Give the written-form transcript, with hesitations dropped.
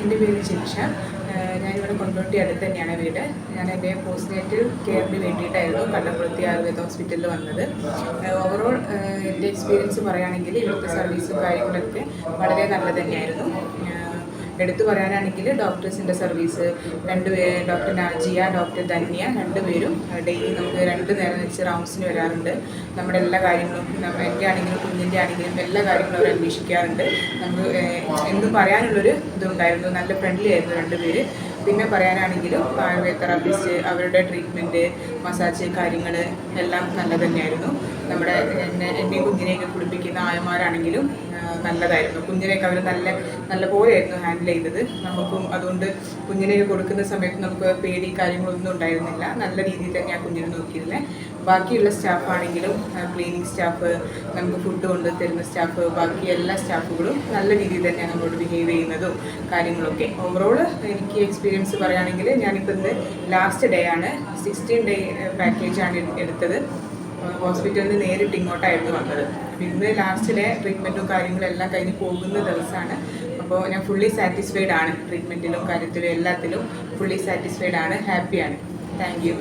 എൻ്റെ പേര് ജിൻഷ. ഞാനിവിടെ കൊണ്ടോട്ടി അടുത്ത് തന്നെയാണ് വീട്. ഞാൻ എൻ്റെ പോസ്റ്റ്നേറ്റൽ കെയറിന് വേണ്ടിയിട്ടായിരുന്നു കണ്ണംകുളത്തി ആയുർവേദ ഹോസ്പിറ്റലിൽ വന്നത്. ഓവറോൾ എൻ്റെ എക്സ്പീരിയൻസ് പറയുകയാണെങ്കിൽ ഇവിടുത്തെ സർവീസും കാര്യങ്ങളൊക്കെ വളരെ നല്ലത് തന്നെയായിരുന്നു. എടുത്തു പറയാനാണെങ്കിൽ ഡോക്ടേഴ്സിൻ്റെ സർവീസ് രണ്ടുപേര്, ഡോക്ടർ നാജിയ, ഡോക്ടർ ധന്യ, രണ്ടുപേരും ഡെയിലി നമുക്ക് 2 നേരം വെച്ച് റൗണ്ട്സിന് വരാറുണ്ട്. നമ്മുടെ എല്ലാ കാര്യങ്ങളും എൻ്റെ ആണെങ്കിലും കുഞ്ഞിൻ്റെ ആണെങ്കിലും എല്ലാ കാര്യങ്ങളും അവർ അന്വേഷിക്കാറുണ്ട്. നമുക്ക് എന്തും പറയാനുള്ളൊരു ഇതുണ്ടായിരുന്നു. നല്ല ഫ്രണ്ട്ലി ആയിരുന്നു രണ്ടുപേര്. പിന്നെ പറയാനാണെങ്കിലും ആയുർവേദ തെറാപ്പിസ്റ്റ്, അവരുടെ ട്രീറ്റ്മെൻറ്റ്, മസാജ് കാര്യങ്ങൾ എല്ലാം നല്ലത് തന്നെയായിരുന്നു. നമ്മുടെ എന്നെയും കുഞ്ഞിനെയൊക്കെ കുളിപ്പിക്കുന്ന ആയമാരാണെങ്കിലും നല്ലതായിരുന്നു. കുഞ്ഞിനെയൊക്കെ അവർ നല്ല പോലെയായിരുന്നു ഹാൻഡിൽ ചെയ്തത്. നമുക്കും അതുകൊണ്ട് കുഞ്ഞിനെയൊക്കെ കൊടുക്കുന്ന സമയത്ത് നമുക്ക് പേടി കാര്യങ്ങളൊന്നും ഉണ്ടായിരുന്നില്ല. നല്ല രീതിയിൽ തന്നെ ആ കുഞ്ഞിനെ നോക്കിയിരുന്നത്. ബാക്കിയുള്ള സ്റ്റാഫാണെങ്കിലും ക്ലീനിങ് സ്റ്റാഫ്, നമുക്ക് ഫുഡ് കൊണ്ട് തരുന്ന സ്റ്റാഫ്, ബാക്കി എല്ലാ സ്റ്റാഫുകളും നല്ല രീതിയിൽ തന്നെ നമ്മളോട് ബിഹേവ് ചെയ്യുന്നതും കാര്യങ്ങളൊക്കെ. ഓവറോൾ എനിക്ക് എക്സ്പീരിയൻസ് പറയുകയാണെങ്കിൽ ഞാനിപ്പോൾ ഇന്ന് ലാസ്റ്റ് ഡേ ആണ്, 16 ഡേ പാക്കേജാണ് എടുത്തത്. ഹോസ്പിറ്റലിൽ നിന്ന് നേരിട്ട് ഇങ്ങോട്ടായിരുന്നു വന്നത്. ഇന്ന് ലാസ്റ്റ് ഡേ ട്രീറ്റ്മെൻറ്റും കാര്യങ്ങളും എല്ലാം കഴിഞ്ഞ് പോകുന്ന ദിവസമാണ്. അപ്പോൾ ഞാൻ ഫുള്ളി സാറ്റിസ്ഫൈഡ് ആണ്. ട്രീറ്റ്മെൻറ്റിലും കാര്യത്തിലും എല്ലാത്തിലും ഫുള്ളി സാറ്റിസ്ഫൈഡ് ആണ്, ഹാപ്പിയാണ്. Thank you.